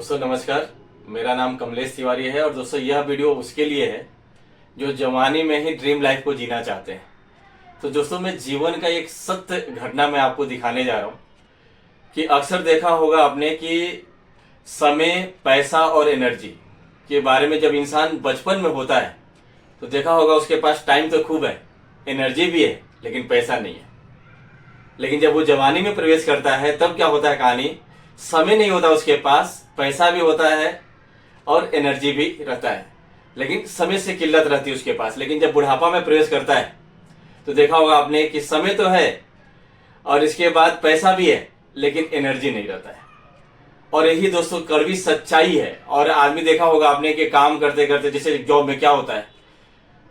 दोस्तों नमस्कार। मेरा नाम कमलेश तिवारी है और दोस्तों यह वीडियो उसके लिए है जो जवानी में ही ड्रीम लाइफ को जीना चाहते हैं। तो दोस्तों मैं जीवन का एक सत्य घटना मैं आपको दिखाने जा रहा हूँ कि अक्सर देखा होगा आपने कि समय, पैसा और एनर्जी के बारे में जब इंसान बचपन में होता है तो देखा होगा उसके पास टाइम तो खूब है, एनर्जी भी है, लेकिन पैसा नहीं है। लेकिन जब वो जवानी में प्रवेश करता है तब क्या होता है कहानी, समय नहीं होता उसके पास, पैसा भी होता है और एनर्जी भी रहता है, लेकिन समय से किल्लत रहती है उसके पास। लेकिन जब बुढ़ापा में प्रवेश करता है तो देखा होगा आपने कि समय तो है और इसके बाद पैसा भी है, लेकिन एनर्जी नहीं रहता है। और यही दोस्तों कड़वी सच्चाई है। और आदमी देखा होगा आपने कि काम करते करते, जैसे जॉब में क्या होता है,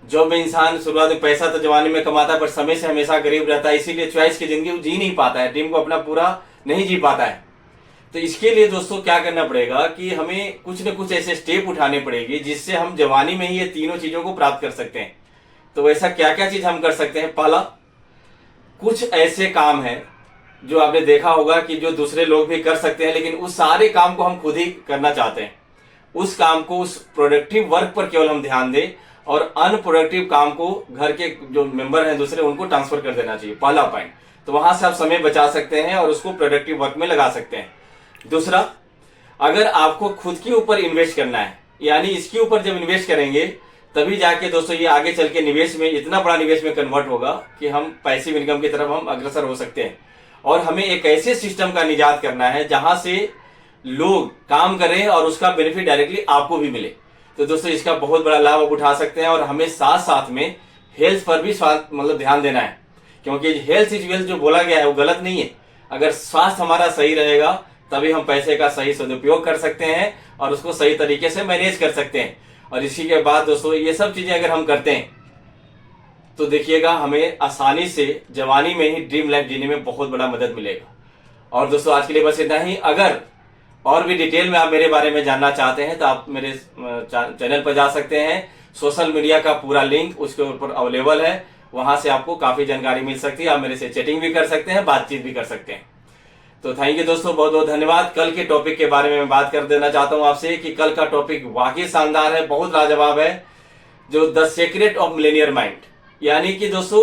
जॉब में इंसान शुरुआत में पैसा तो जवानी में कमाता है पर समय से हमेशा गरीब रहता है, इसीलिए चॉइस की जिंदगी जी नहीं पाता है, ड्रीम को अपना पूरा नहीं जी पाता है। तो इसके लिए दोस्तों क्या करना पड़ेगा कि हमें कुछ न कुछ ऐसे स्टेप उठाने पड़ेंगे जिससे हम जवानी में ही ये तीनों चीजों को प्राप्त कर सकते हैं। तो वैसा क्या क्या चीज हम कर सकते हैं। पहला, कुछ ऐसे काम हैं जो आपने देखा होगा कि जो दूसरे लोग भी कर सकते हैं, लेकिन उस सारे काम को हम खुद ही करना चाहते हैं। उस काम को, उस प्रोडक्टिव वर्क पर केवल हम ध्यान दें और अनप्रोडक्टिव काम को घर के जो मेंबर हैं दूसरे, उनको ट्रांसफर कर देना चाहिए। पहला पॉइंट, तो वहां से आप समय बचा सकते हैं और उसको प्रोडक्टिव वर्क में लगा सकते हैं। दूसरा, अगर आपको खुद के ऊपर इन्वेस्ट करना है, यानी इसके ऊपर जब इन्वेस्ट करेंगे तभी जाके दोस्तों ये आगे चल के निवेश में, इतना बड़ा निवेश में कन्वर्ट होगा कि हम पैसिव इनकम की तरफ हम अग्रसर हो सकते हैं। और हमें एक ऐसे सिस्टम का निजात करना है जहां से लोग काम करें और उसका बेनिफिट डायरेक्टली आपको भी मिले। तो दोस्तों इसका बहुत बड़ा लाभ आप उठा सकते हैं। और हमें साथ साथ में हेल्थ पर भी मतलब ध्यान देना है, क्योंकि हेल्थ इज वेल्थ जो बोला गया है वो गलत नहीं है। अगर स्वास्थ्य हमारा सही रहेगा तभी हम पैसे का सही सदुपयोग कर सकते हैं और उसको सही तरीके से मैनेज कर सकते हैं। और इसी के बाद दोस्तों ये सब चीजें अगर हम करते हैं तो देखिएगा हमें आसानी से जवानी में ही ड्रीम लाइफ जीने में बहुत बड़ा मदद मिलेगा। और दोस्तों आज के लिए बस इतना ही। अगर और भी डिटेल में आप मेरे बारे में जानना चाहते हैं तो आप मेरे चैनल पर जा सकते हैं। सोशल मीडिया का पूरा लिंक उसके ऊपर अवेलेबल है, वहां से आपको काफी जानकारी मिल सकती है। आप मेरे से चैटिंग भी कर सकते हैं, बातचीत भी कर सकते हैं। तो थैंक यू दोस्तों, बहुत बहुत धन्यवाद। कल के टॉपिक के बारे में मैं बात कर देना चाहता हूं आपसे कि कल का टॉपिक वाकई शानदार है, बहुत लाजवाब है, जो the secret of Millionaire mind. यानी कि दोस्तों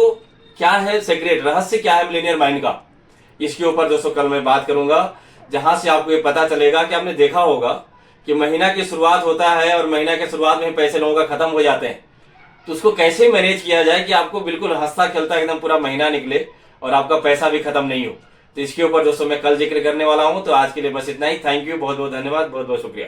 क्या है सीक्रेट, रहस्य क्या है मिलेनियर माइंड का, इसके ऊपर दोस्तों कल मैं बात करूंगा। जहां से आपको ये पता चलेगा कि आपने देखा होगा कि महीना की शुरुआत होता है और महीना के शुरुआत में पैसे लोगों का खत्म हो जाते हैं, तो उसको कैसे मैनेज किया जाए कि आपको बिल्कुल हंसता खेलता एकदम पूरा महीना निकले और आपका पैसा भी खत्म नहीं हो। तो इसके ऊपर दोस्तों मैं कल जिक्र करने वाला हूं। तो आज के लिए बस इतना ही। थैंक यू, बहुत बहुत धन्यवाद, बहुत बहुत शुक्रिया।